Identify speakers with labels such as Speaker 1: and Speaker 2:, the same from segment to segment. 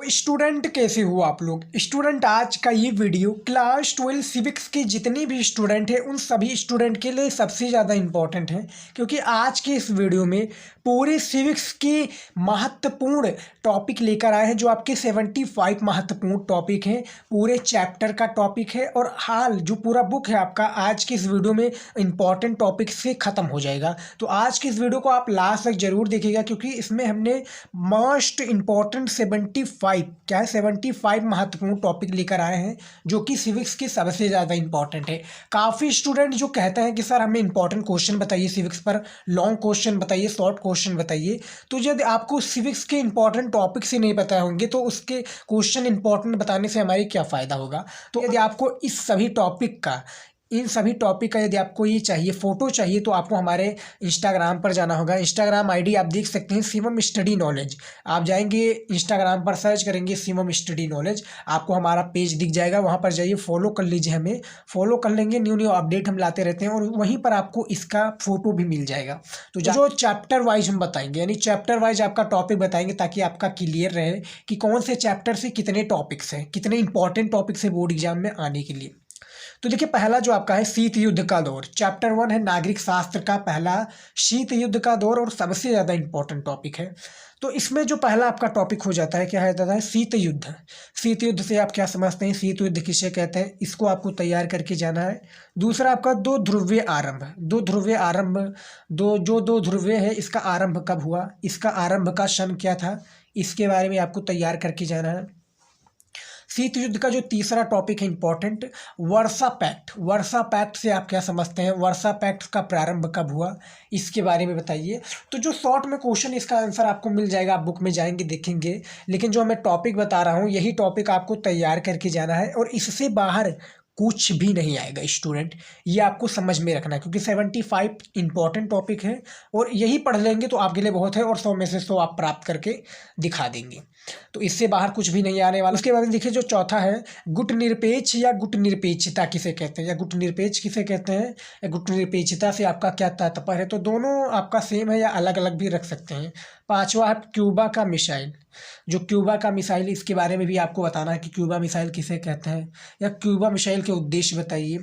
Speaker 1: Student कैसे हो आप लोग। स्टूडेंट आज का ये वीडियो क्लास 12 सिविक्स के जितने भी स्टूडेंट हैं उन सभी स्टूडेंट के लिए सबसे ज़्यादा इम्पोर्टेंट है, क्योंकि आज के इस वीडियो में पूरे सिविक्स के महत्वपूर्ण टॉपिक लेकर आए हैं। जो आपके 75 महत्वपूर्ण टॉपिक हैं, पूरे चैप्टर का टॉपिक है। और हाल जो पूरा बुक है आपका आज के इस वीडियो में इंपॉर्टेंट टॉपिक से ख़त्म हो जाएगा। तो आज के इस वीडियो को आप लास्ट तक जरूर देखिएगा, क्योंकि इसमें हमने मोस्ट इंपॉर्टेंट 75 महत्वपूर्ण टॉपिक लेकर आए हैं, जो कि सिविक्स के सबसे ज़्यादा इंपॉर्टेंट है। काफ़ी स्टूडेंट जो कहते हैं कि सर हमें इंपॉर्टेंट क्वेश्चन बताइए सिविक्स पर, लॉन्ग क्वेश्चन बताइए, शॉर्ट क्वेश्चन बताइए। तो यदि आपको सिविक्स के इंपॉर्टेंट टॉपिक से नहीं पता होंगे तो उसके क्वेश्चन इंपॉर्टेंट बताने से हमारी क्या फ़ायदा होगा। तो यदि आपको इन सभी टॉपिक का यदि आपको ये चाहिए, फ़ोटो चाहिए, तो आपको हमारे इंस्टाग्राम पर जाना होगा। इंस्टाग्राम आईडी आप देख सकते हैं, शिवम स्टडी नॉलेज। आप जाएंगे इंस्टाग्राम पर, सर्च करेंगे शिवम स्टडी नॉलेज, आपको हमारा पेज दिख जाएगा। वहाँ पर जाइए, फॉलो कर लीजिए, हमें फॉलो कर लेंगे। न्यू अपडेट हम लाते रहते हैं और वहीं पर आपको इसका फ़ोटो भी मिल जाएगा। तो जो चैप्टर वाइज हम बताएंगे, यानी चैप्टर वाइज आपका टॉपिक बताएंगे, ताकि आपका क्लियर रहे कि कौन से चैप्टर से कितने टॉपिक्स हैं, कितने इंपॉर्टेंट टॉपिक्स है बोर्ड एग्जाम में आने के लिए। तो देखिए, पहला जो आपका है शीत युद्ध का दौर, चैप्टर 1 है नागरिक शास्त्र का पहला शीत युद्ध का दौर, और सबसे ज़्यादा इंपॉर्टेंट टॉपिक है। तो इसमें जो पहला आपका टॉपिक हो जाता है, क्या है दादा, शीत युद्ध। शीत युद्ध से आप क्या समझते हैं, शीत युद्ध किसे कहते हैं, इसको आपको तैयार करके जाना है। दूसरा आपका दो ध्रुवीय आरंभ, दो ध्रुवीय है, इसका आरंभ कब हुआ, इसका आरंभ का सन क्या था, इसके बारे में आपको तैयार करके जाना है। शीत युद्ध का जो तीसरा टॉपिक है इंपॉर्टेंट, वर्सा पैक्ट। वर्सा पैक्ट से आप क्या समझते हैं, वर्सा पैक्ट का प्रारंभ कब हुआ, इसके बारे में बताइए। तो जो शॉर्ट में क्वेश्चन, इसका आंसर आपको मिल जाएगा, आप बुक में जाएंगे देखेंगे। लेकिन जो मैं टॉपिक बता रहा हूँ, यही टॉपिक आपको तैयार करके जाना है, और इससे बाहर कुछ भी नहीं आएगा स्टूडेंट, ये आपको समझ में रखना है, क्योंकि 75 इंपॉर्टेंट टॉपिक है और यही पढ़ लेंगे तो आपके लिए बहुत है, और 100 में से 100 आप प्राप्त करके दिखा देंगे। तो इससे बाहर कुछ भी नहीं आने वाला। उसके बाद देखिए, जो चौथा है गुट निरपेक्ष या गुट निरपेक्षता किसे कहते हैं, या गुट निरपेक्ष किसे कहते हैं, या गुट निरपेक्षता से आपका क्या तात्पर्य है। तो दोनों आपका सेम है या अलग अलग भी रख सकते हैं। पांचवा है क्यूबा का मिसाइल, जो क्यूबा का मिसाइल, इसके बारे में भी आपको बताना है कि क्यूबा मिसाइल किसे कहते हैं, या क्यूबा मिसाइल के उद्देश्य बताइए,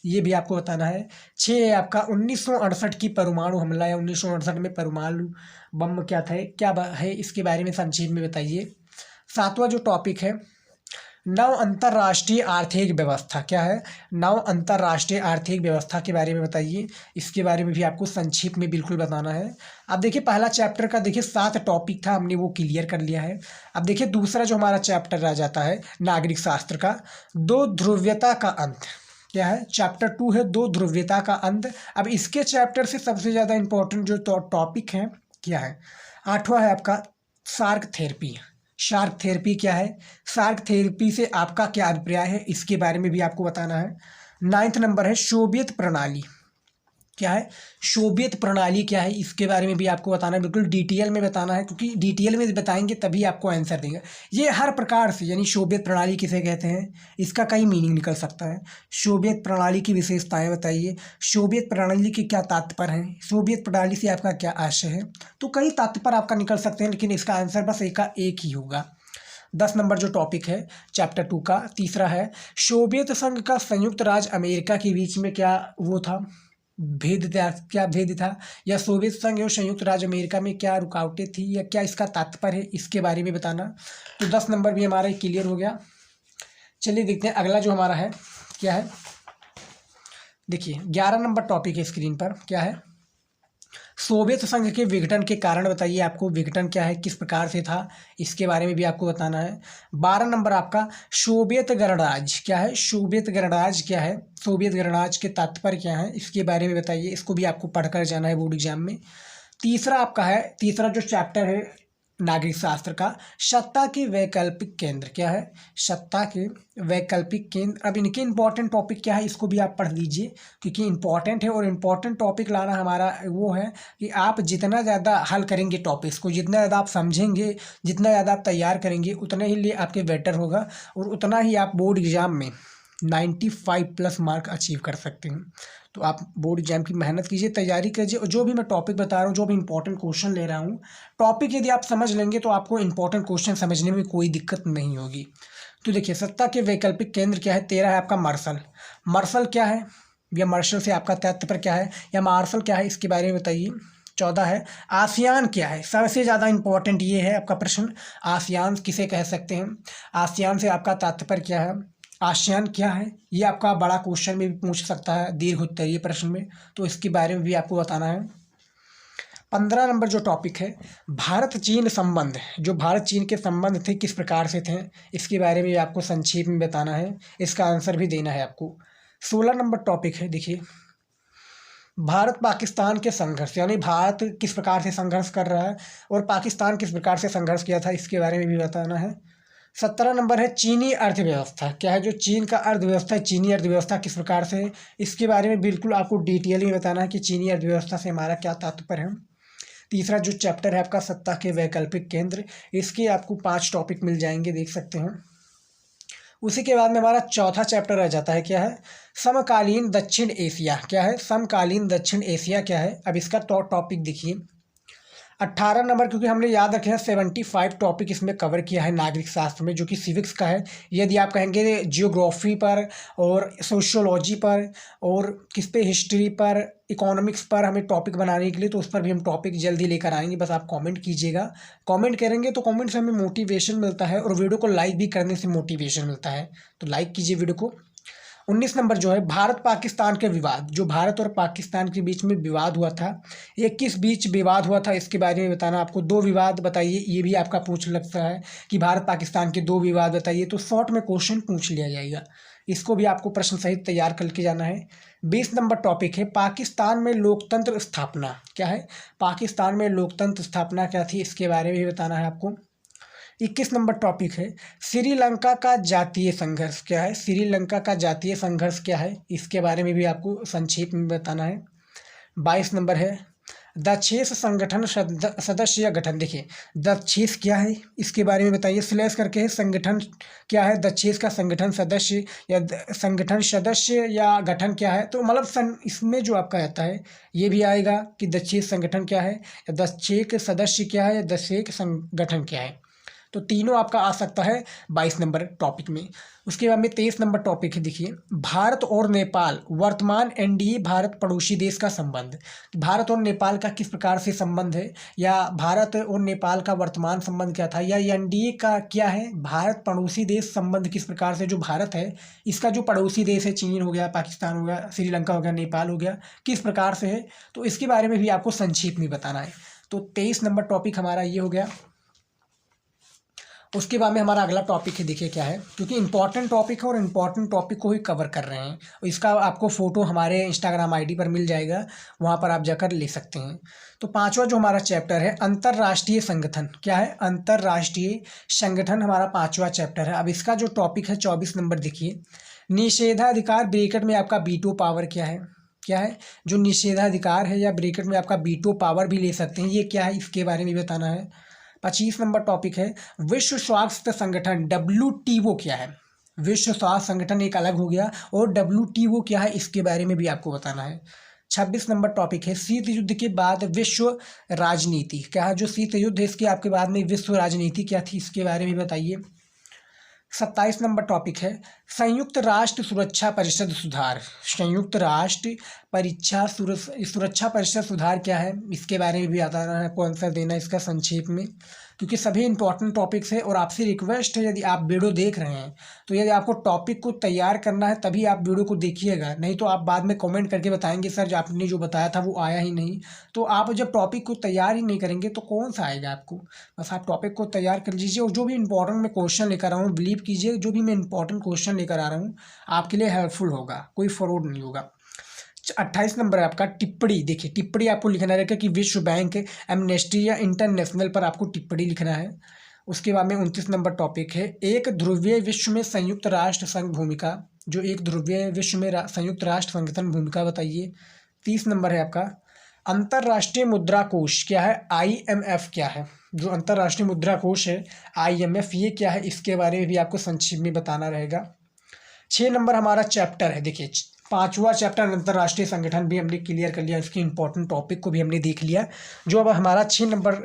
Speaker 1: ये भी आपको बताना है। 6 है आपका 1968 की परमाणु हमला, या 1968 में परमाणु बम क्या है, इसके बारे में संक्षेप में बताइए। 7वां जो टॉपिक है नव अंतर्राष्ट्रीय आर्थिक व्यवस्था, क्या है, नव अंतर्राष्ट्रीय आर्थिक व्यवस्था के बारे में बताइए, इसके बारे में भी आपको संक्षेप में बिल्कुल बताना है। अब देखिए, पहला चैप्टर का देखिए 7 टॉपिक था, हमने वो क्लियर कर लिया है। अब देखिए, दूसरा जो हमारा चैप्टर रह जाता है नागरिक शास्त्र का, दो ध्रुवीयता का अंत, क्या है, चैप्टर 2 है दो ध्रुवीयता का अंत। अब इसके चैप्टर से सबसे ज़्यादा इंपॉर्टेंट जो टॉपिक है क्या है, 8वां है आपका शार्क थेरेपी। शार्क थेरेपी क्या है, शार्क थेरेपी से आपका क्या अभिप्राय है, इसके बारे में भी आपको बताना है। 9वां नंबर है सोवियत प्रणाली, क्या है, सोवियत प्रणाली क्या है, इसके बारे में भी आपको बताना है, बिल्कुल डिटेल में बताना है, क्योंकि डिटेल में बताएंगे तभी आपको आंसर देंगे। ये हर प्रकार से, यानी सोवियत प्रणाली किसे कहते हैं, इसका कई मीनिंग निकल सकता है। सोवियत प्रणाली की विशेषताएं बताइए, सोवियत प्रणाली के क्या तात्पर्य हैं, सोवियत प्रणाली से आपका क्या आशय है। तो कई तात्पर्य आपका निकल सकते हैं, लेकिन इसका आंसर बस एक का एक ही होगा। 10 नंबर जो टॉपिक है चैप्टर 2 का तीसरा है सोवियत संघ का संयुक्त राज्य अमेरिका के बीच में क्या वो था, भेद था, या सोवियत संघ और संयुक्त राज्य अमेरिका में क्या रुकावटें थी, या क्या इसका तात्पर्य है, इसके बारे में बताना। तो 10 नंबर भी हमारा क्लियर हो गया। चलिए देखते हैं अगला जो हमारा है क्या है। देखिए 11 नंबर टॉपिक है स्क्रीन पर, क्या है, सोवियत संघ के विघटन के कारण बताइए, आपको विघटन क्या है, किस प्रकार से था, इसके बारे में भी आपको बताना है। 12 नंबर आपका सोवियत गणराज्य, क्या है, सोवियत गणराज्य क्या है, सोवियत गणराज्य के तात्पर्य क्या है, इसके बारे में बताइए, इसको भी आपको पढ़कर जाना है बोर्ड एग्जाम में। तीसरा जो चैप्टर है नागरिक शास्त्र का सत्ता के वैकल्पिक केंद्र, क्या है, सत्ता के वैकल्पिक केंद्र। अब इनके इंपॉर्टेंट टॉपिक क्या है, इसको भी आप पढ़ लीजिए, क्योंकि इंपॉर्टेंट है, और इम्पॉर्टेंट टॉपिक लाना हमारा वो है कि आप जितना ज़्यादा हल करेंगे टॉपिक्स को, जितना ज़्यादा आप समझेंगे, जितना ज़्यादा आप तैयार करेंगे, उतना ही लिए आपके बेटर होगा, और उतना ही आप बोर्ड एग्जाम में 95+ मार्क अचीव कर सकते हैं। तो आप बोर्ड एग्जाम की मेहनत कीजिए, तैयारी कीजिए, और जो भी मैं टॉपिक बता रहा हूँ, जो भी इंपॉर्टेंट क्वेश्चन ले रहा हूँ, टॉपिक यदि आप समझ लेंगे तो आपको इंपॉर्टेंट क्वेश्चन समझने में कोई दिक्कत नहीं होगी। तो देखिए, सत्ता के वैकल्पिक केंद्र क्या है? 13 है आपका मार्शल। मार्शल क्या है, या मार्शल से आपका तात्पर्य क्या है, या मार्शल क्या है, इसके बारे में बताइए। 14 है आसियान क्या है? सबसे ज़्यादा इंपॉर्टेंट ये है आपका प्रश्न, आसियान किसे कह सकते हैं, आसियान से आपका तात्पर्य क्या है, आसियान क्या है, ये आपका बड़ा क्वेश्चन में भी पूछ सकता है, दीर्घ उत्तरीय प्रश्न में, तो इसके बारे में भी आपको बताना है। 15 नंबर जो टॉपिक है, भारत चीन संबंध, जो भारत चीन के संबंध थे किस प्रकार से थे, इसके बारे में आपको संक्षेप में बताना है, इसका आंसर भी देना है आपको। 16 नंबर टॉपिक है, देखिए, भारत पाकिस्तान के संघर्ष, यानी भारत किस प्रकार से संघर्ष कर रहा है और पाकिस्तान किस प्रकार से संघर्ष किया था, इसके बारे में भी बताना है। 17 नंबर है चीनी अर्थव्यवस्था क्या है, जो चीन का अर्थव्यवस्था है, चीनी अर्थव्यवस्था किस प्रकार से है, इसके बारे में बिल्कुल आपको डिटेल में बताना है कि चीनी अर्थव्यवस्था से हमारा क्या तात्पर्य है। तीसरा जो चैप्टर है आपका सत्ता के वैकल्पिक केंद्र, इसके आपको 5 टॉपिक मिल जाएंगे, देख सकते हैं। उसी के बाद में हमारा चौथा चैप्टर रह जाता है, क्या है, समकालीन दक्षिण एशिया क्या है, समकालीन दक्षिण एशिया क्या है। अब इसका टॉपिक देखिए, 18 नंबर, क्योंकि हमने याद रखे हैं 75 टॉपिक इसमें कवर किया है नागरिक शास्त्र में, जो कि सिविक्स का है। यदि आप कहेंगे जियोग्राफी पर और सोशियोलॉजी पर और किस पे, हिस्ट्री पर, इकोनॉमिक्स पर हमें टॉपिक बनाने के लिए, तो उस पर भी हम टॉपिक जल्दी लेकर आएंगे, बस आप कमेंट कीजिएगा। कमेंट करेंगे तो कमेंट से हमें मोटिवेशन मिलता है, और वीडियो को लाइक भी करने से मोटिवेशन मिलता है, तो लाइक कीजिए वीडियो को। 19 नंबर जो है भारत पाकिस्तान के विवाद, जो भारत और पाकिस्तान के बीच में विवाद हुआ था, ये किस बीच विवाद हुआ था, इसके बारे में बताना आपको। 2 विवाद बताइए, ये भी आपका पूछ लगता है कि भारत पाकिस्तान के 2 विवाद बताइए, तो शॉर्ट में क्वेश्चन पूछ लिया जाएगा, इसको भी आपको प्रश्न सहित तैयार करके जाना है। 20 नंबर टॉपिक है पाकिस्तान में लोकतंत्र स्थापना क्या है, पाकिस्तान में लोकतंत्र स्थापना क्या थी, इसके बारे में भी बताना है आपको। 21 नंबर टॉपिक है श्रीलंका का जातीय संघर्ष क्या है, श्रीलंका का जातीय संघर्ष क्या है, इसके बारे में भी आपको संक्षेप में बताना है। 22 नंबर है दक्षेस संगठन सदस्य या गठन, देखिए दक्षेस क्या है, इसके बारे में बताइए, स्लैश करके है, संगठन क्या है, दक्षेस का संगठन सदस्य या संगठन सदस्य या गठन क्या है, तो मतलब इसमें जो आपका आता है ये भी आएगा कि दक्षेस संगठन क्या है, या दक्षेक सदस्य क्या है, या दक्षेक संगठन क्या है, तो तीनों आपका आ सकता है 22 नंबर टॉपिक में। उसके बाद में 23 नंबर टॉपिक है, देखिए भारत और नेपाल वर्तमान एनडीए भारत पड़ोसी देश का संबंध, भारत और नेपाल का किस प्रकार से संबंध है, या भारत और नेपाल का वर्तमान संबंध क्या था, या एनडीए का क्या है, भारत पड़ोसी देश संबंध किस प्रकार से, जो भारत है इसका जो पड़ोसी देश है, चीन हो गया, पाकिस्तान हो गया, श्रीलंका हो गया, नेपाल हो गया, किस प्रकार से है, तो इसके बारे में भी आपको संक्षेप में बताना है। तो 23 नंबर टॉपिक हमारा ये हो गया। उसके बाद में हमारा अगला टॉपिक है, देखिए क्या है, क्योंकि इंपॉर्टेंट टॉपिक है और इम्पॉर्टेंट टॉपिक को ही कवर कर रहे हैं, और इसका आपको फ़ोटो हमारे इंस्टाग्राम आईडी पर मिल जाएगा, वहाँ पर आप जाकर ले सकते हैं। तो 5वां जो हमारा चैप्टर है अंतर्राष्ट्रीय संगठन क्या है, अंतर्राष्ट्रीय संगठन हमारा 5वां चैप्टर है। अब इसका जो टॉपिक है 24 नंबर, देखिए निषेधाधिकार, ब्रैकेट में आपका वीटो पावर क्या है, क्या है जो निषेधाधिकार है, या ब्रैकेट में आपका वीटो पावर भी ले सकते हैं, ये क्या है, इसके बारे में बताना है। 25 नंबर टॉपिक है विश्व स्वास्थ्य संगठन WTO क्या है, विश्व स्वास्थ्य संगठन एक अलग हो गया, और WTO क्या है, इसके बारे में भी आपको बताना है। 26 नंबर टॉपिक है शीत युद्ध के बाद विश्व राजनीति क्या है, जो शीत युद्ध है इसके आपके बाद में विश्व राजनीति क्या थी, इसके बारे में बताइए। 27 नंबर टॉपिक है संयुक्त राष्ट्र सुरक्षा परिषद सुधार, संयुक्त राष्ट्र सुरक्षा परिषद सुधार क्या है, इसके बारे में भी बताना है, आपको आंसर देना है इसका संक्षेप में, क्योंकि सभी इंपॉर्टेंट टॉपिक्स है। और आपसे रिक्वेस्ट है, यदि आप वीडियो देख रहे हैं तो यदि आपको टॉपिक को तैयार करना है तभी आप वीडियो को देखिएगा, नहीं तो आप बाद में कमेंट करके बताएंगे सर जो आपने जो बताया था वो आया ही नहीं। तो आप जब टॉपिक को तैयार ही नहीं करेंगे तो कौन सा आएगा आपको, बस आप टॉपिक को तैयार कर लीजिए, और जो भी इंपॉर्टेंट मैं क्वेश्चन लेकर आ रहा हूँ, बिलीव कीजिए जो भी मैं इंपॉर्टेंट क्वेश्चन लेकर आ रहा हूँ आपके लिए हेल्पफुल होगा, कोई फ्रॉड नहीं होगा। 28 नंबर है आपका टिप्पणी, देखिए टिप्पणी आपको लिखना रहेगा कि विश्व बैंक, एमनेस्टी या इंटरनेशनल पर आपको टिप्पणी लिखना है। उसके बाद में 29 नंबर टॉपिक है एक ध्रुवीय विश्व में संयुक्त राष्ट्र संघ भूमिका, जो एक ध्रुवीय विश्व में संयुक्त राष्ट्र संगठन भूमिका बताइए। 30 नंबर है आपका अंतर्राष्ट्रीय मुद्रा कोष क्या है, IMF क्या है, जो अंतर्राष्ट्रीय मुद्रा कोष है IMF ये क्या है, इसके बारे में भी आपको संक्षिप्त में बताना रहेगा। 6 नंबर हमारा चैप्टर है, देखिए 5वां चैप्टर अंतर्राष्ट्रीय संगठन भी हमने क्लियर कर लिया, इसकी इंपॉर्टेंट टॉपिक को भी हमने देख लिया। जो अब हमारा 6 नंबर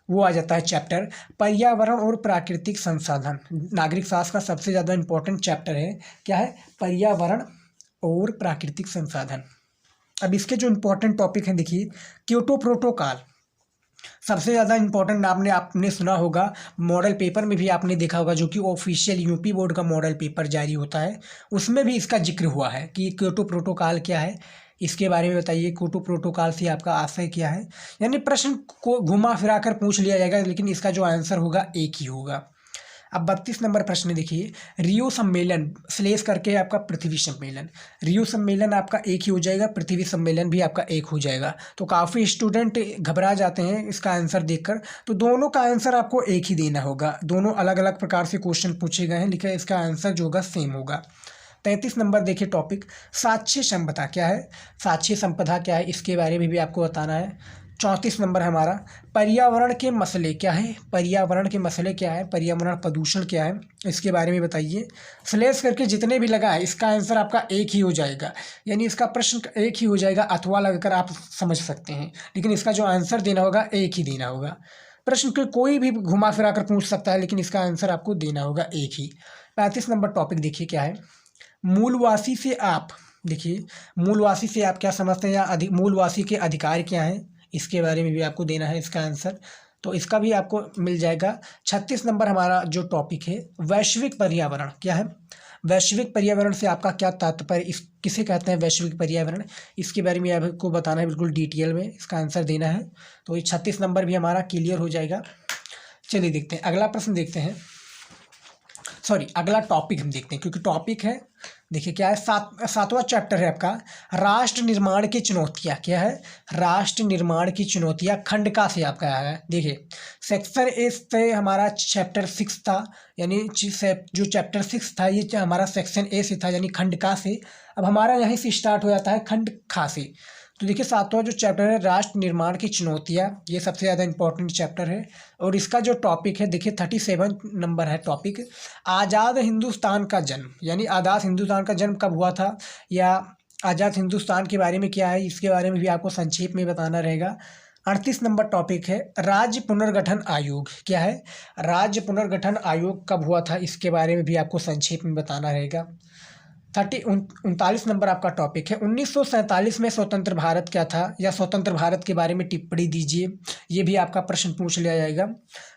Speaker 1: वो आ जाता है चैप्टर पर्यावरण और प्राकृतिक संसाधन। नागरिक शास्त्र का सबसे ज़्यादा इंपॉर्टेंट चैप्टर है, क्या है, पर्यावरण और प्राकृतिक संसाधन। अब इसके जो इंपॉर्टेंट टॉपिक हैं देखिए, क्योटो प्रोटोकॉल सबसे ज़्यादा इंपॉर्टेंट, आपने सुना होगा, मॉडल पेपर में भी आपने देखा होगा, जो कि ऑफिशियल यूपी बोर्ड का मॉडल पेपर जारी होता है, उसमें भी इसका जिक्र हुआ है कि क्योटो प्रोटोकॉल क्या है, इसके बारे में बताइए। क्योटो प्रोटोकॉल से आपका आशय क्या है, यानी प्रश्न को घुमा फिरा कर पूछ लिया जाएगा, लेकिन इसका जो आंसर होगा एक ही होगा। अब 32 नंबर प्रश्न देखिए, रियो सम्मेलन स्लेस करके आपका पृथ्वी सम्मेलन, रियो सम्मेलन आपका एक ही हो जाएगा, पृथ्वी सम्मेलन भी आपका एक हो जाएगा। तो काफ़ी स्टूडेंट घबरा जाते हैं इसका आंसर देखकर, तो दोनों का आंसर आपको एक ही देना होगा, दोनों अलग अलग प्रकार से क्वेश्चन पूछे गए हैं, लेकिन इसका आंसर जो होगा सेम होगा। 33 नंबर देखिए टॉपिक, साक्ष्य संपदा क्या है, साक्ष्य संपदा क्या है, इसके बारे में भी आपको बताना है। 34 नंबर हमारा, पर्यावरण के मसले क्या है, पर्यावरण के मसले क्या है, पर्यावरण प्रदूषण क्या है, इसके बारे में बताइए। स्लेस करके जितने भी लगा है इसका आंसर आपका एक ही हो जाएगा, यानी इसका प्रश्न एक ही हो जाएगा, अथवा लगकर आप समझ सकते हैं, लेकिन इसका जो आंसर देना होगा एक ही देना होगा। प्रश्न को कोई भी घुमा फिरा कर पूछ सकता है, लेकिन इसका आंसर आपको देना होगा एक ही। 35 नंबर टॉपिक देखिए क्या है, मूलवासी से आप, देखिए मूलवासी से आप क्या समझते हैं, या मूलवासी के अधिकार क्या हैं, इसके बारे में भी आपको देना है इसका आंसर, तो इसका भी आपको मिल जाएगा। 36 नंबर हमारा जो टॉपिक है, वैश्विक पर्यावरण क्या है, वैश्विक पर्यावरण से आपका क्या तात्पर्य, इस किसे कहते हैं वैश्विक पर्यावरण, इसके बारे में आपको बताना है बिल्कुल डिटेल में, इसका आंसर देना है। तो ये 36 नंबर भी हमारा क्लियर हो जाएगा। चलिए देखते हैं अगला प्रश्न, देखते हैं, सॉरी अगला टॉपिक हम देखते हैं, क्योंकि टॉपिक है देखिए क्या है, सातवां चैप्टर है आपका, राष्ट्र निर्माण की चुनौतियाँ क्या है, राष्ट्र निर्माण की चुनौतियाँ, खंडका से आपका आया है। देखिए सेक्शन ए से हमारा चैप्टर 6 था, यानी जो चैप्टर 6 था ये हमारा सेक्शन ए से था, यानी खंडका से। अब हमारा यहीं से स्टार्ट हो जाता है खंडखा से। तो देखिए सातवां जो चैप्टर है, राष्ट्र निर्माण की चुनौतियाँ, ये सबसे ज़्यादा इंपॉर्टेंट चैप्टर है, और इसका जो टॉपिक है देखिए 37 नंबर है टॉपिक, आज़ाद हिंदुस्तान का जन्म, यानी आज़ाद हिंदुस्तान का जन्म कब हुआ था, या आज़ाद हिंदुस्तान के बारे में क्या है, इसके बारे में भी आपको संक्षेप में बताना रहेगा। 38 नंबर टॉपिक है, राज्य पुनर्गठन आयोग क्या है, राज्य पुनर्गठन आयोग कब हुआ था, इसके बारे में भी आपको संक्षेप में बताना रहेगा। 39 नंबर आपका टॉपिक है, 1947 में स्वतंत्र भारत क्या था, या स्वतंत्र भारत के बारे में टिप्पणी दीजिए, ये भी आपका प्रश्न पूछ लिया जाएगा।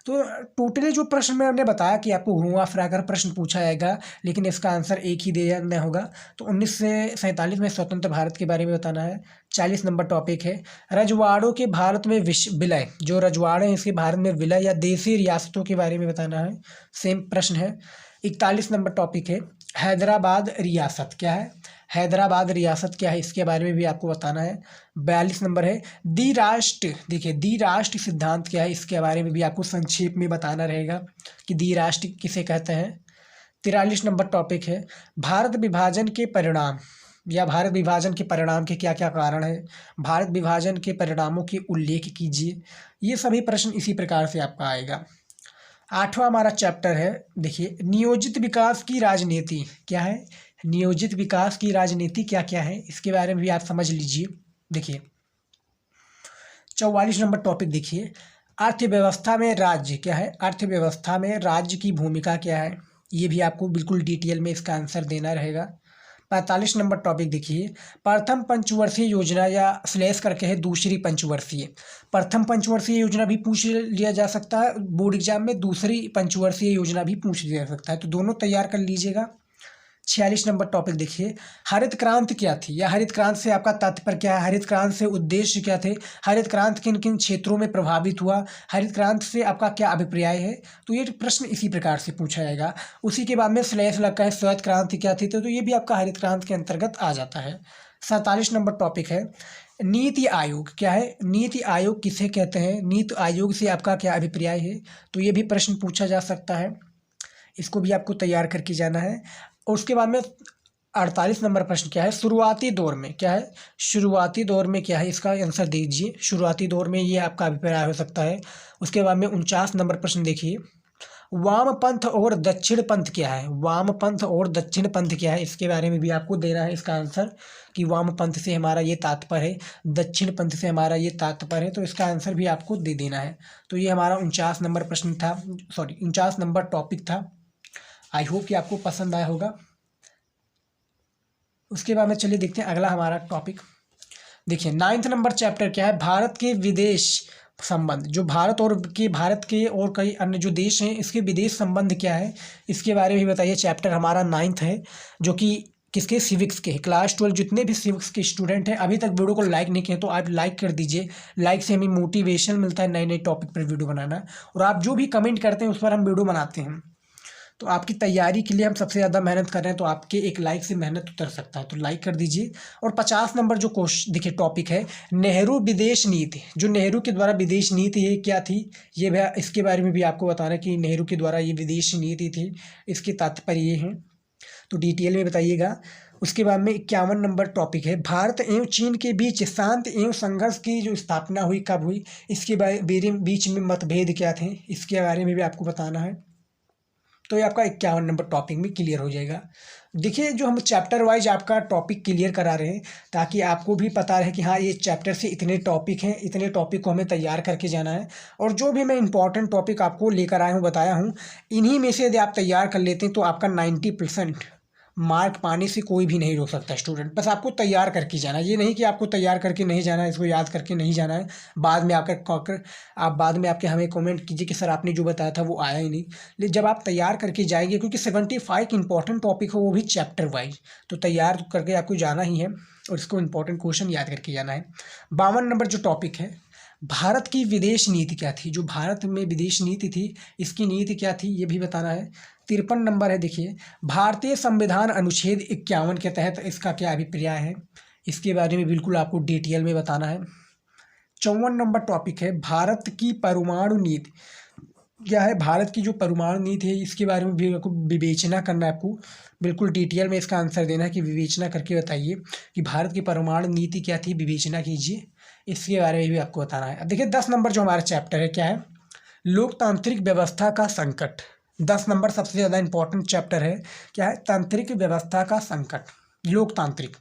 Speaker 1: तो टोटली जो प्रश्न मैंने बताया कि आपको घुमा फिरा कर प्रश्न पूछा जाएगा, लेकिन इसका आंसर एक ही देना होगा। तो 1947 में स्वतंत्र भारत के बारे में बताना है। 40 नंबर टॉपिक है, रजवाड़ों के भारत में विलय, जो रजवाड़े हैं इसके भारत में विलय या देसी रियासतों के बारे में बताना है, सेम प्रश्न है। 41 नंबर टॉपिक है, हैदराबाद रियासत क्या है, हैदराबाद रियासत क्या है, इसके बारे में भी आपको बताना है। 42 नंबर है, द्विराष्ट्र, देखिए द्विराष्ट्र सिद्धांत क्या है, इसके बारे में भी आपको संक्षेप में बताना रहेगा कि द्विराष्ट्र किसे कहते हैं। 43 नंबर टॉपिक है, भारत विभाजन के परिणाम, या भारत विभाजन के परिणाम के क्या क्या कारण है, भारत विभाजन के परिणामों के उल्लेख कीजिए। ये सभी प्रश्न इसी प्रकार से आपका आएगा। 8वां हमारा चैप्टर है, देखिए नियोजित विकास की राजनीति क्या है, नियोजित विकास की राजनीति क्या क्या है, इसके बारे में भी आप समझ लीजिए। देखिए 44 नंबर टॉपिक देखिए, अर्थव्यवस्था में राज्य क्या है, अर्थव्यवस्था में राज्य की भूमिका क्या है, ये भी आपको बिल्कुल डिटेल में इसका आंसर देना रहेगा। 45 नंबर टॉपिक देखिए, प्रथम पंचवर्षीय योजना, या स्लेस करके है दूसरी पंचवर्षीय, प्रथम पंचवर्षीय योजना भी पूछ लिया जा सकता है बोर्ड एग्जाम में, दूसरी पंचवर्षीय योजना भी पूछ लिया जा सकता है, तो दोनों तैयार कर लीजिएगा। 46 नंबर टॉपिक देखिए, हरित क्रांति क्या थी, या हरित क्रांति से आपका तात्पर्य क्या है, हरित क्रांति से उद्देश्य क्या थे, हरित क्रांति किन किन क्षेत्रों में प्रभावित हुआ, हरित क्रांति से आपका क्या अभिप्राय है, तो ये प्रश्न इसी प्रकार से पूछा जाएगा। उसी के बाद में स्लैश लगा है श्वेत क्रांति क्या थी, तो ये भी आपका हरित क्रांति के अंतर्गत आ जाता है। 47 नंबर टॉपिक है, नीति आयोग क्या है, नीति आयोग किसे कहते हैं, नीति आयोग से आपका क्या अभिप्राय है, तो ये भी प्रश्न पूछा जा सकता है, इसको भी आपको तैयार करके जाना है। और उसके बाद में 48 नंबर प्रश्न क्या है, शुरुआती दौर में क्या है, शुरुआती दौर में क्या है, इसका आंसर दीजिए। शुरुआती दौर में ये आपका अभिप्राय हो सकता है। उसके बाद में 49 नंबर प्रश्न देखिए, वामपंथ और दक्षिण पंथ क्या है, वामपंथ और दक्षिण पंथ क्या है, इसके बारे में भी आपको देना है इसका आंसर कि वामपंथ से हमारा ये तात्पर्य है, दक्षिण पंथ से हमारा ये तात्पर्य है, तो इसका आंसर भी आपको दे देना है। तो ये हमारा 49 नंबर प्रश्न था, 49 नंबर टॉपिक था। आई होप कि आपको पसंद आया होगा। उसके बाद में चलिए देखते हैं अगला हमारा टॉपिक। देखिए 9th नंबर चैप्टर क्या है, भारत के विदेश संबंध। जो भारत के और कई अन्य जो देश हैं इसके विदेश संबंध क्या है, इसके बारे में भी बताइए। चैप्टर हमारा 9th है, जो कि किसके, सिविक्स के। क्लास 12 जितने भी सिविक्स के स्टूडेंट हैं अभी तक वीडियो को लाइक नहीं किए तो आप लाइक कर दीजिए। लाइक से हमें मोटिवेशन मिलता है नए नए टॉपिक पर वीडियो बनाना, और आप जो भी कमेंट करते हैं उस पर हम वीडियो बनाते हैं। तो आपकी तैयारी के लिए हम सबसे ज़्यादा मेहनत कर रहे हैं, तो आपके एक लाइक से मेहनत उतर सकता है, तो लाइक कर दीजिए। और 50 नंबर जो क्वेश्चन देखिए टॉपिक है, नेहरू विदेश नीति। जो नेहरू के द्वारा विदेश नीति है क्या थी, ये भी इसके बारे में भी आपको बताना है कि नेहरू के द्वारा ये विदेश नीति थी, इसके तात्पर्य ये हैं, तो डिटेल में बताइएगा। उसके बाद में 51 नंबर टॉपिक है, भारत एवं चीन के बीच शांति एवं संघर्ष की जो स्थापना हुई कब हुई, इसके बीच में मतभेद क्या थे, इसके बारे में भी आपको बताना है। तो ये आपका 51 नंबर टॉपिक में क्लियर हो जाएगा। देखिए जो हम चैप्टर वाइज आपका टॉपिक क्लियर करा रहे हैं ताकि आपको भी पता रहे कि हाँ ये चैप्टर से इतने टॉपिक हैं, इतने टॉपिक को हमें तैयार करके जाना है। और जो भी मैं इंपॉर्टेंट टॉपिक आपको लेकर आया हूँ, बताया हूँ, इन्हीं में से यदि आप तैयार कर लेते हैं तो आपका 90% मार्क पाने से कोई भी नहीं रोक सकता स्टूडेंट। बस आपको तैयार करके जाना है, ये नहीं कि आपको तैयार करके नहीं जाना है, इसको याद करके नहीं जाना है। बाद में आपके हमें कमेंट कीजिए कि सर आपने जो बताया था वो आया ही नहीं। लेकिन जब आप तैयार करके जाएंगे, क्योंकि 75 इंपॉर्टेंट टॉपिक है वो भी चैप्टर वाइज, तो तैयार करके आपको जाना ही है और इसको इंपॉर्टेंट क्वेश्चन याद करके जाना है। 52 नंबर जो टॉपिक है, भारत की विदेश नीति क्या थी। जो भारत में विदेश नीति थी इसकी नीति क्या थी ये भी बताना है। 53 नंबर है, देखिए भारतीय संविधान अनुच्छेद 51 के तहत इसका क्या अभिप्राय है, इसके बारे में बिल्कुल आपको डिटेल में बताना है। 54 नंबर टॉपिक है, भारत की परमाणु नीति क्या है। भारत की जो परमाणु नीति है इसके बारे में भी आपको विवेचना करना है, आपको बिल्कुल डिटेल में इसका आंसर देना है कि विवेचना करके बताइए कि भारत की परमाणु नीति क्या थी, विवेचना कीजिए, इसके बारे में भी आपको बताना है। अब देखिए 10 नंबर जो हमारा चैप्टर है क्या है, लोकतांत्रिक व्यवस्था का संकट। 10 नंबर सबसे ज़्यादा इंपॉर्टेंट चैप्टर है, क्या है, तांत्रिक व्यवस्था का संकट, लोकतांत्रिक।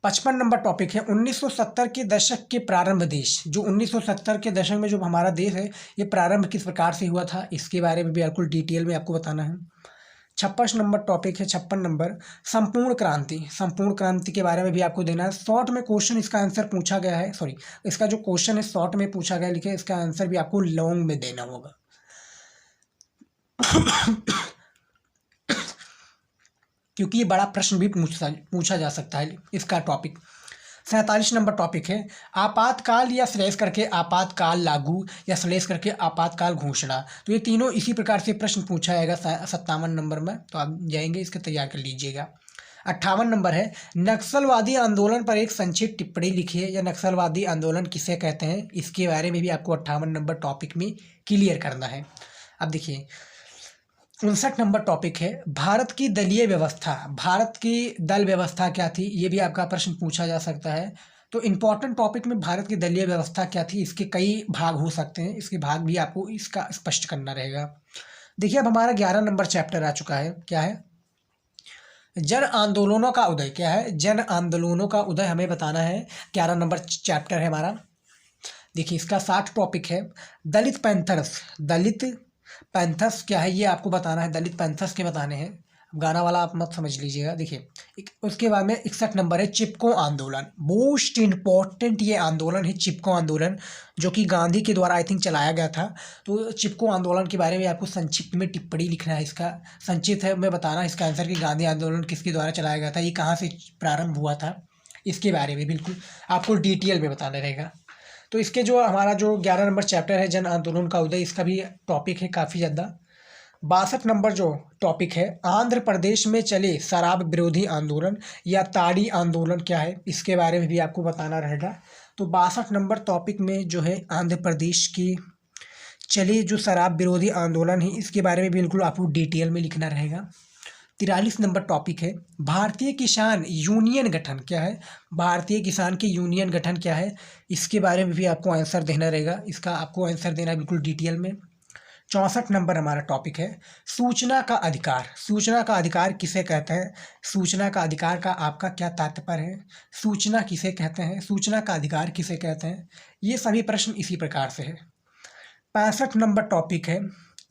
Speaker 1: 55 नंबर टॉपिक है, 1970 के दशक के प्रारंभ देश। जो 1970 के दशक में जो हमारा देश है ये प्रारंभ किस प्रकार से हुआ था, इसके बारे में भी बिल्कुल डिटेल में आपको बताना है। 56 नंबर टॉपिक है, 56 नंबर, संपूर्ण क्रांति। संपूर्ण क्रांति के बारे में भी आपको देना है। शॉर्ट में क्वेश्चन इसका आंसर पूछा गया है, इसका जो क्वेश्चन है शॉर्ट में पूछा गया, लिखे इसका आंसर भी आपको लॉन्ग में देना होगा। क्योंकि ये बड़ा प्रश्न भी पूछा जा सकता है इसका टॉपिक। 47 नंबर टॉपिक है, आपातकाल या स्लैश करके आपातकाल लागू या स्लैश करके आपातकाल घोषणा। तो ये तीनों इसी प्रकार से प्रश्न पूछा जाएगा 57 नंबर में, तो आप जाएंगे इसके तैयार कर लीजिएगा। 58 नंबर है, नक्सलवादी आंदोलन पर एक संक्षिप्त टिप्पणी लिखिए, या नक्सलवादी आंदोलन किसे कहते हैं, इसके बारे में भी आपको 58 नंबर टॉपिक में क्लियर करना है। अब देखिए 59 नंबर टॉपिक है, भारत की दलीय व्यवस्था। भारत की दल व्यवस्था क्या थी, ये भी आपका प्रश्न पूछा जा सकता है। तो इंपॉर्टेंट टॉपिक में भारत की दलीय व्यवस्था क्या थी, इसके कई भाग हो सकते हैं, इसके भाग भी आपको इसका स्पष्ट करना रहेगा। देखिए अब हमारा 11 नंबर चैप्टर आ चुका है, क्या है, जन आंदोलनों का उदय। क्या है, जन आंदोलनों का उदय हमें बताना है। 11 नंबर चैप्टर है हमारा। देखिए इसका 60 टॉपिक है, दलित पैंथर्स। दलित पैंथर्स क्या है ये आपको बताना है, दलित पैंथर्स के बताने हैं। गाना वाला आप मत समझ लीजिएगा। देखिए उसके बाद में 61 नंबर है, चिपको आंदोलन। मोस्ट इम्पॉर्टेंट ये आंदोलन है चिपको आंदोलन, जो कि गांधी के द्वारा आई थिंक चलाया गया था। तो चिपको आंदोलन के बारे में आपको संक्षिप्त में टिप्पणी लिखना है। इसका संक्षिप्त है मैं बताना इसका आंसर कि गांधी आंदोलन किसके द्वारा चलाया गया था, ये कहाँ से प्रारंभ हुआ था, इसके बारे में बिल्कुल आपको डिटेल में बताना रहेगा। तो इसके जो हमारा जो 11 नंबर चैप्टर है जन आंदोलन का उदय, इसका भी टॉपिक है काफ़ी ज़्यादा। 62 नंबर जो टॉपिक है, आंध्र प्रदेश में चले शराब विरोधी आंदोलन या ताड़ी आंदोलन क्या है, इसके बारे में भी आपको बताना रहेगा। तो 62 नंबर टॉपिक में जो है आंध्र प्रदेश की चले जो शराब विरोधी आंदोलन है, इसके बारे में बिल्कुल आपको डिटेल में लिखना रहेगा। 43 नंबर टॉपिक है, भारतीय किसान यूनियन गठन क्या है, भारतीय किसान के यूनियन गठन क्या है, इसके बारे में भी आपको आंसर देना रहेगा। इसका आपको आंसर देना बिल्कुल डिटेल में। 64 नंबर हमारा टॉपिक है सूचना का अधिकार। सूचना का अधिकार किसे कहते हैं? सूचना का अधिकार का आपका क्या तात्पर्य है? सूचना किसे कहते हैं? सूचना का अधिकार किसे कहते हैं? ये सभी प्रश्न इसी प्रकार से है। 65 नंबर टॉपिक है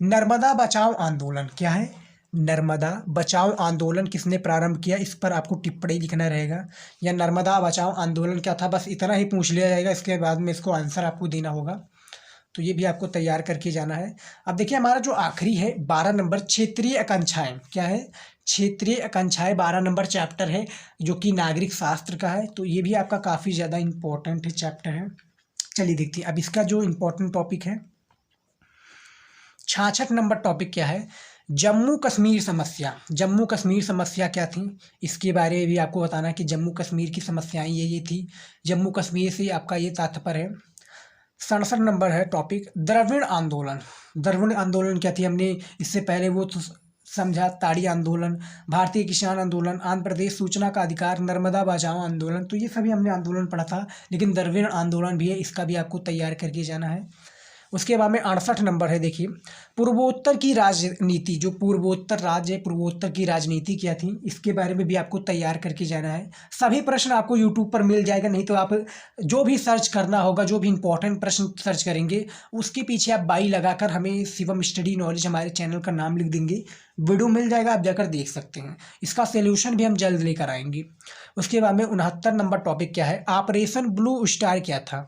Speaker 1: नर्मदा बचाओ आंदोलन। क्या है? नर्मदा बचाओ आंदोलन किसने प्रारंभ किया? इस पर आपको टिप्पणी लिखना रहेगा, या नर्मदा बचाओ आंदोलन क्या था, बस इतना ही पूछ लिया जाएगा। इसके बाद में इसको आंसर आपको देना होगा, तो ये भी आपको तैयार करके जाना है। अब देखिए हमारा जो आखिरी है 12 नंबर क्षेत्रीय आकांक्षाएं। क्या है? क्षेत्रीय आकांक्षाएं 12 नंबर चैप्टर है जो कि नागरिक शास्त्र का है, तो ये भी आपका काफ़ी ज़्यादा इम्पोर्टेंट चैप्टर है। चलिए देखते हैं अब इसका जो इम्पोर्टेंट टॉपिक है। 66 नंबर टॉपिक क्या है? जम्मू कश्मीर समस्या। जम्मू कश्मीर समस्या क्या थी, इसके बारे में भी आपको बताना है कि जम्मू कश्मीर की समस्याएं ये थी। जम्मू कश्मीर से आपका ये तात्पर्य है। 67 नंबर है टॉपिक द्रविड़ आंदोलन। द्रविड़ आंदोलन क्या थी, हमने इससे पहले वो तो समझा। ताड़ी आंदोलन, भारतीय किसान आंदोलन, आंध्र प्रदेश सूचना का अधिकार, नर्मदा बचाओ आंदोलन, तो ये सभी हमने आंदोलन पढ़ा था। लेकिन द्रविड़ आंदोलन भी है, इसका भी आपको तैयार करके जाना है। उसके बाद में 68 नंबर है, देखिए पूर्वोत्तर की राजनीति। जो पूर्वोत्तर राज्य है, पूर्वोत्तर की राजनीति क्या थी, इसके बारे में भी आपको तैयार करके जाना है। सभी प्रश्न आपको यूट्यूब पर मिल जाएगा, नहीं तो आप जो भी सर्च करना होगा, जो भी इंपॉर्टेंट प्रश्न सर्च करेंगे उसके पीछे आप बाई लगाकर हमें शिवम स्टडी नॉलेज हमारे चैनल का नाम लिख देंगे, वीडियो मिल जाएगा, आप जाकर देख सकते हैं। इसका सोल्यूशन भी हम जल्द लेकर आएंगे। उसके बाद में 69 नंबर टॉपिक क्या है? ऑपरेशन ब्लू स्टार क्या था?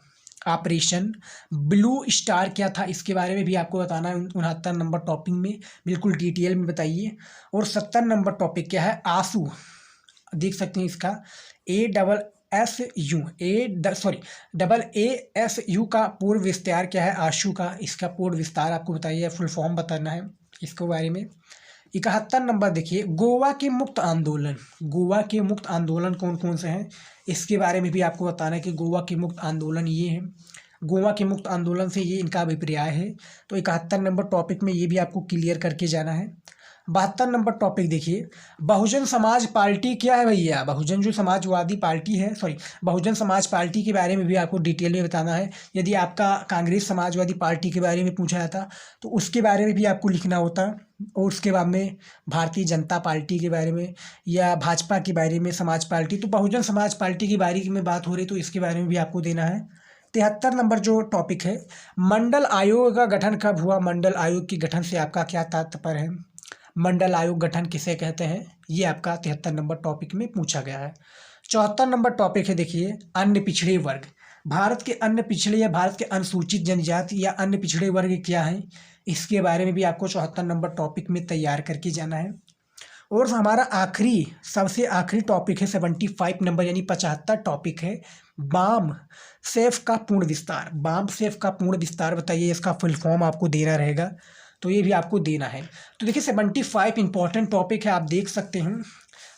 Speaker 1: ऑपरेशन ब्लू स्टार क्या था, इसके बारे में भी आपको बताना है 69 नंबर टॉपिक में, बिल्कुल डिटेल में बताइए। और 70 नंबर टॉपिक क्या है? आंसू। देख सकते हैं इसका ASSU का पूर्व विस्तार क्या है? आशु का, इसका पूर्व विस्तार आपको बताइए, फुल फॉर्म बताना है इसके बारे में। 71 नंबर देखिए गोवा के मुक्त आंदोलन। गोवा के मुक्त आंदोलन कौन कौन से हैं, इसके बारे में भी आपको बताना है कि गोवा के मुक्त आंदोलन ये है। गोवा के मुक्त आंदोलन से ये इनका अभिप्राय है। तो 71 नंबर टॉपिक में ये भी आपको क्लियर करके जाना है। 72 नंबर टॉपिक देखिए बहुजन समाज पार्टी क्या है भैया? बहुजन जो समाजवादी पार्टी है, बहुजन समाज पार्टी के बारे में भी आपको डिटेल में बताना है। यदि आपका कांग्रेस समाजवादी पार्टी के बारे में पूछा जाता तो उसके बारे में भी आपको लिखना होता, और उसके बाद में भारतीय जनता पार्टी के बारे में या भाजपा के बारे में समाज पार्टी, तो बहुजन समाज पार्टी की बारे में बात हो रही तो इसके बारे में भी आपको देना है। 73 नंबर जो टॉपिक है मंडल आयोग का गठन कब हुआ? मंडल आयोग के गठन से आपका क्या तात्पर्य है? मंडल आयोग गठन किसे कहते हैं, ये आपका 73 नंबर टॉपिक में पूछा गया है। 74 नंबर टॉपिक है देखिए अन्य पिछड़े वर्ग। भारत के अन्य पिछड़े या भारत के अनुसूचित जनजाति या अन्य पिछड़े वर्ग क्या है, इसके बारे में भी आपको 74 नंबर टॉपिक में तैयार करके जाना है। और हमारा आखिरी सबसे आखिरी टॉपिक है 75 नंबर यानी 75 टॉपिक है बाम सेफ का पूर्ण विस्तार। बाम सेफ का पूर्ण विस्तार बताइए, इसका फुल फॉर्म आपको देना रहेगा, तो ये भी आपको देना है। तो देखिए 75 इंपॉर्टेंट टॉपिक है, आप देख सकते हैं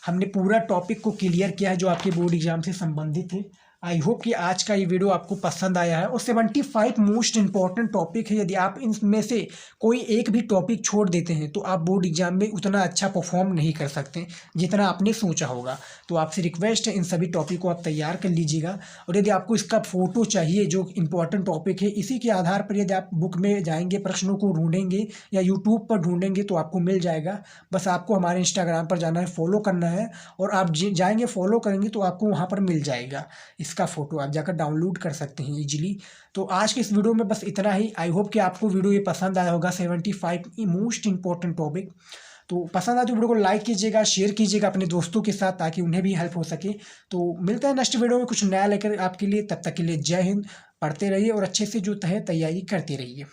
Speaker 1: हमने पूरा टॉपिक को क्लियर किया है जो आपके बोर्ड एग्जाम से संबंधित है। आई होप कि आज का ये वीडियो आपको पसंद आया है। और 75 मोस्ट इंपॉर्टेंट टॉपिक है, यदि आप इनमें से कोई एक भी टॉपिक छोड़ देते हैं तो आप बोर्ड एग्जाम में उतना अच्छा परफॉर्म नहीं कर सकते जितना आपने सोचा होगा। तो आपसे रिक्वेस्ट है इन सभी टॉपिक को आप तैयार कर लीजिएगा। और यदि आपको इसका फ़ोटो चाहिए जो इंपॉर्टेंट टॉपिक है, इसी के आधार पर यदि आप बुक में जाएंगे, प्रश्नों को ढूंढेंगे या यूट्यूब पर ढूंढेंगे तो आपको मिल जाएगा। बस आपको हमारे इंस्टाग्राम पर जाना है, फॉलो करना है, और आप जाएंगे फॉलो करेंगे तो आपको वहाँ पर मिल जाएगा। इसका फ़ोटो आप जाकर डाउनलोड कर सकते हैं इजीली। तो आज के इस वीडियो में बस इतना ही। आई होप कि आपको वीडियो ये पसंद आया होगा 75 मोस्ट इंपॉर्टेंट टॉपिक। तो पसंद आए तो वीडियो को लाइक कीजिएगा, शेयर कीजिएगा अपने दोस्तों के साथ ताकि उन्हें भी हेल्प हो सके। तो मिलते हैं नेक्स्ट वीडियो में कुछ नया लेकर आपके लिए। तब तक के लिए जय हिंद। पढ़ते रहिए और अच्छे से जो है तैयारी करते रहिए।